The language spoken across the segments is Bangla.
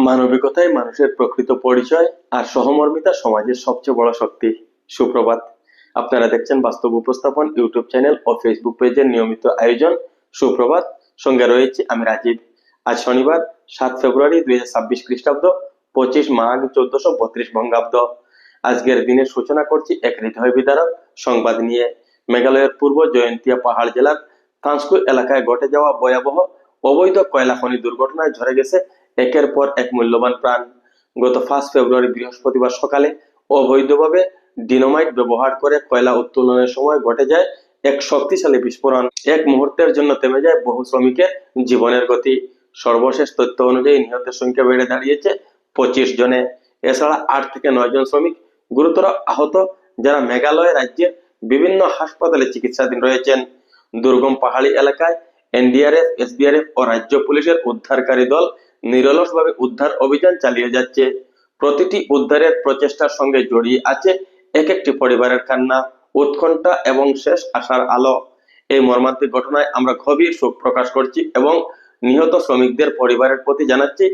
মানবিকতাই মানুষের প্রকৃত পরিচয়, আর সহমর্মিতা সমাজের সবচেয়ে বড় শক্তি। সুপ্রভাত। আপনারা দেখছেন বাস্তব উপস্থাপন ইউটিউব চ্যানেল ও ফেসবুক পেজের নিয়মিত আয়োজন সুপ্রভাত। সঙ্গে রয়েছে আমি রাজীব। আজ শনিবার 7 ফেব্রুয়ারি 2026 খ্রিস্টাব্দ, 25 মাঘ 1432 বঙ্গাব্দ। আজকের দিনের সূচনা করছি এক হৃদয় বিদারক সংবাদ নিয়ে। মেঘালয়ের পূর্ব জয়ন্তিয়া পাহাড় জেলার কাঁসকু এলাকায় ঘটে যাওয়া ভয়াবহ অবৈধ কয়লা খনি দুর্ঘটনায় ঝরে গেছে একের পর এক মূল্যবান প্রাণ। গত 5 ফেব্রুয়ারি বৃহস্পতিবার সকালে অবৈধভাবে ডিনোমাইট ব্যবহার করে কয়লা উত্তোলনের সময় ঘটে যায় এক শক্তিশালী বিস্ফোরণ। এক মুহূর্তের জন্য থেমে যায় বহু শ্রমিকের জীবনের গতি। সর্বশেষ তথ্য অনুযায়ী নিহতের সংখ্যা বেড়ে দাঁড়িয়েছে 25 জনে। এছাড়া 8 থেকে 9 জন শ্রমিক গুরুতর আহত, যারা মেঘালয় রাজ্যের বিভিন্ন হাসপাতালে চিকিৎসাধীন রয়েছেন। দুর্গম পাহাড়ি এলাকায় এনডিআরএফ, এসডিআরএফ ও রাজ্য পুলিশের উদ্ধারকারী দল নিরলসভাবে উদ্ধার অভিযান চালিয়ে যাচ্ছে। প্রতিটি উদ্ধারের প্রচেষ্টার সঙ্গে জড়িয়ে আছে এক একটি পরিবারের কান্না, উৎকণ্ঠা এবং শেষ আশার আলো। এই মর্মান্তিক ঘটনায় আমরা গভীর শোক প্রকাশ করছি এবং নিহত শ্রমিকদের পরিবারের প্রতি জানাচ্ছি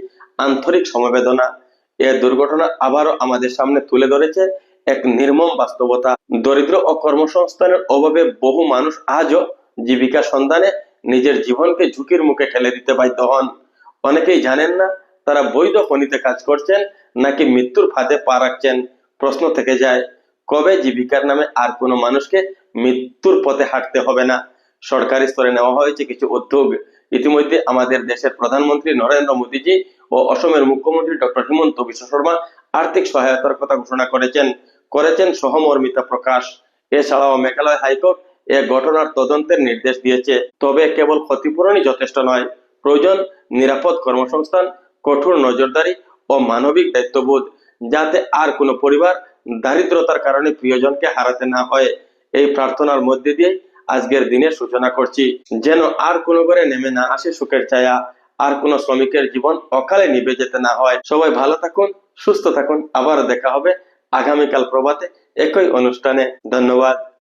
আন্তরিক সমবেদনা। এ দুর্ঘটনা আবারও আমাদের সামনে তুলে ধরেছে এক নির্মম বাস্তবতা। দরিদ্র ও কর্মসংস্থানের অভাবে বহু মানুষ আজও জীবিকা সন্ধানে নিজের জীবনকে ঝুঁকির মুখে ঠেলে দিতে বাধ্য হন। অনেকেই জানেন না তারা বৈধ খনিতে কাজ করছেন নাকি মৃত্যুর ফাঁদে পা রাখছেন। প্রশ্ন থেকে যায়, কবে জীবিকার নামে আর কোনো মানুষকে মৃত্যুর পথে হাঁটতে হবে না? সরকারি স্তরে নেওয়া হয়েছে কিছু উদ্যোগ। ইতিমধ্যে আমাদের দেশের প্রধানমন্ত্রী নরেন্দ্র মোদীজি ও অসমের মুখ্যমন্ত্রী ডক্টর হিমন্ত বিশ্ব শর্মা আর্থিক সহায়তার কথা ঘোষণা করেছেন সহমর্মিতা প্রকাশ। এছাড়াও মেঘালয় হাইকোর্ট এ ঘটনার তদন্তের নির্দেশ দিয়েছে। তবে কেবল ক্ষতিপূরণই যথেষ্ট নয়, প্রয়োজন নিরাপদ কর্মসংস্থান, কঠোর নজরদারি ও মানবিক দায়িত্ববোধ, যাতে আর কোনো পরিবার দারিদ্রতার কারণে প্রিয়জনকে হারাতে না হয়। এই প্রার্থনার মধ্যে দিয়ে আজকের দিনের সূচনা করছি, যেন আর কোনো ঘরে নেমে না আসে শোকের ছায়া, আর কোনো শ্রমিকের জীবন অকালে নিভে যেতে না হয়। সবাই ভালো থাকুন, সুস্থ থাকুন। আবার দেখা হবে আগামীকাল প্রভাতে একই অনুষ্ঠানে। ধন্যবাদ।